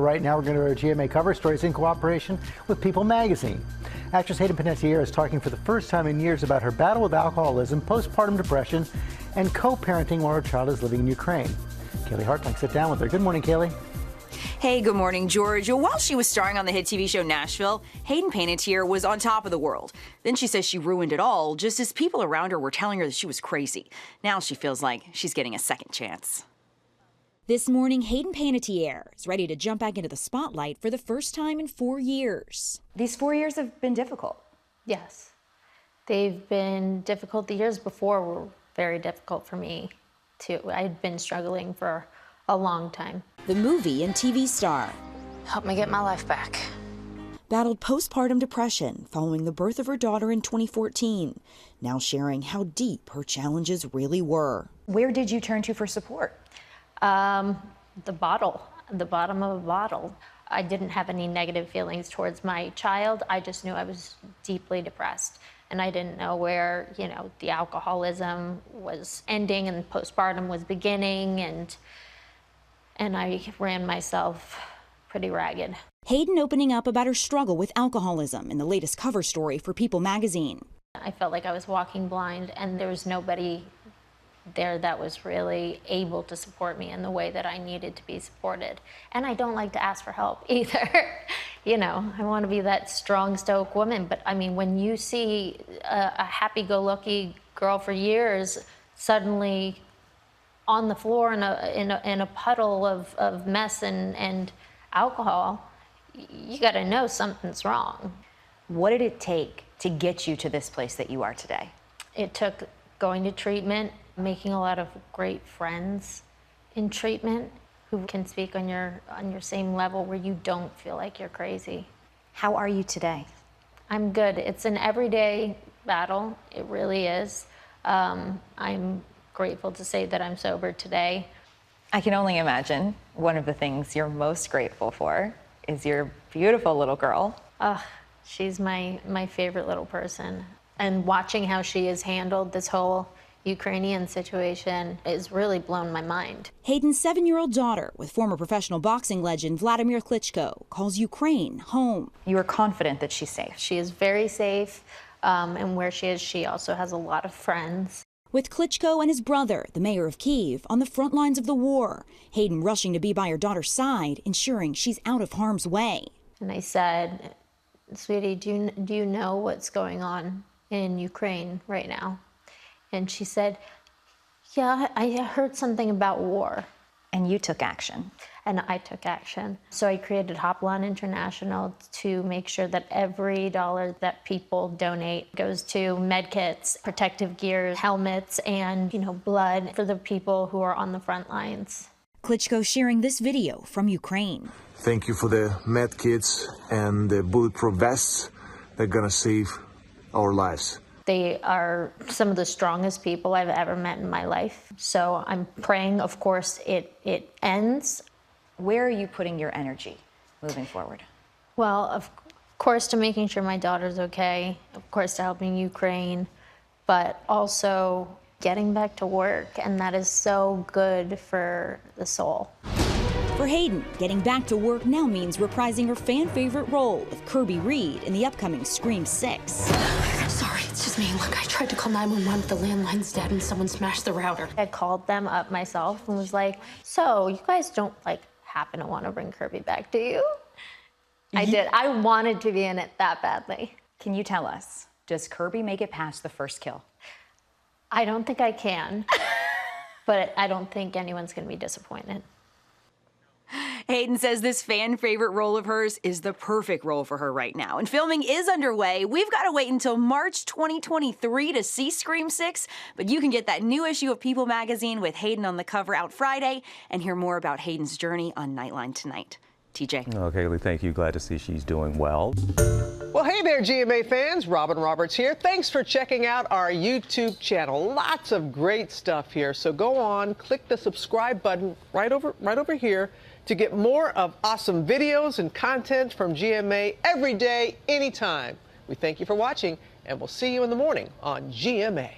Right now, we're going to our GMA cover stories in cooperation with People magazine. Actress Hayden Panettiere is talking for the first time in years about her battle with alcoholism, postpartum depression, and co-parenting while her child is living in Ukraine. Kaylee Hartling sit down with her. Good morning, Kaylee. Hey, good morning, George. While she was starring on the hit TV show Nashville, Hayden Panettiere was on top of the world. Then she says she ruined it all, just as people around her were telling her that she was crazy. Now she feels like she's getting a second chance. This morning, Hayden Panettiere is ready to jump back into the spotlight for the first time in 4 years. These 4 years have been difficult. Yes. They've been difficult. The years before were very difficult for me, too. I'd been struggling for a long time. The movie and TV star Help me get my life back. battled postpartum depression following the birth of her daughter in 2014, now sharing how deep her challenges really were. Where did you turn to for support? The bottom of a bottle. I didn't have any negative feelings towards my child. I just knew I was deeply depressed. And I didn't know where, the alcoholism was ending and postpartum was beginning. And I ran myself pretty ragged. Hayden opening up about her struggle with alcoholism in the latest cover story for People magazine. I felt like I was walking blind and there was nobody there that was really able to support me in the way that I needed to be supported. And I don't like to ask for help either. I want to be that strong, stoic woman. But I mean, when you see a happy-go-lucky girl for years suddenly on the floor in a puddle of mess and alcohol, you got to know something's wrong. What did it take to get you to this place that you are today? It took going to treatment, making a lot of great friends in treatment who can speak on your same level where you don't feel like you're crazy. How are you today? I'm good. It's an everyday battle. It really is. I'm grateful to say that I'm sober today. I can only imagine one of the things you're most grateful for is your beautiful little girl. She's my favorite little person. And watching how she has handled this whole Ukrainian situation has really blown my mind. Hayden's 7-year-old daughter with former professional boxing legend Vladimir Klitschko calls Ukraine home. You are confident that she's safe. She is very safe, and where she is, she also has a lot of friends. With Klitschko and his brother, the mayor of Kyiv, on the front lines of the war, Hayden rushing to be by her daughter's side, ensuring she's out of harm's way. And I said, sweetie, do you know what's going on in Ukraine right now? And she said, yeah, I heard something about war. And you took action. And I took action. So I created Hopline International to make sure that every dollar that people donate goes to med kits, protective gear, helmets, and, blood for the people who are on the front lines. Klitschko sharing this video from Ukraine. Thank you for the med kits and the bulletproof vests. They're gonna save our lives. They are some of the strongest people I've ever met in my life. So I'm praying, of course, it ends. Where are you putting your energy moving forward? Well, of course, to making sure my daughter's okay, of course, to helping Ukraine, but also getting back to work. And that is so good for the soul. For Hayden, getting back to work now means reprising her fan-favorite role of Kirby Reed in the upcoming Scream 6. Sorry, it's just me. Look, I tried to call 911, but the landline's dead and someone smashed the router. I called them up myself and was like, so you guys don't happen to want to bring Kirby back, do you? I did. I wanted to be in it that badly. Can you tell us, does Kirby make it past the first kill? I don't think I can, but I don't think anyone's going to be disappointed. Hayden says this fan favorite role of hers is the perfect role for her right now. And filming is underway. We've got to wait until March 2023 to see Scream 6, but you can get that new issue of People magazine with Hayden on the cover out Friday and hear more about Hayden's journey on Nightline tonight. TJ. Okay, Kaylee, thank you. Glad to see she's doing well. Well, hey there, GMA fans. Robin Roberts here. Thanks for checking out our YouTube channel. Lots of great stuff here. So go on, click the subscribe button right over here to get more of awesome videos and content from GMA every day, anytime. We thank you for watching, and we'll see you in the morning on GMA.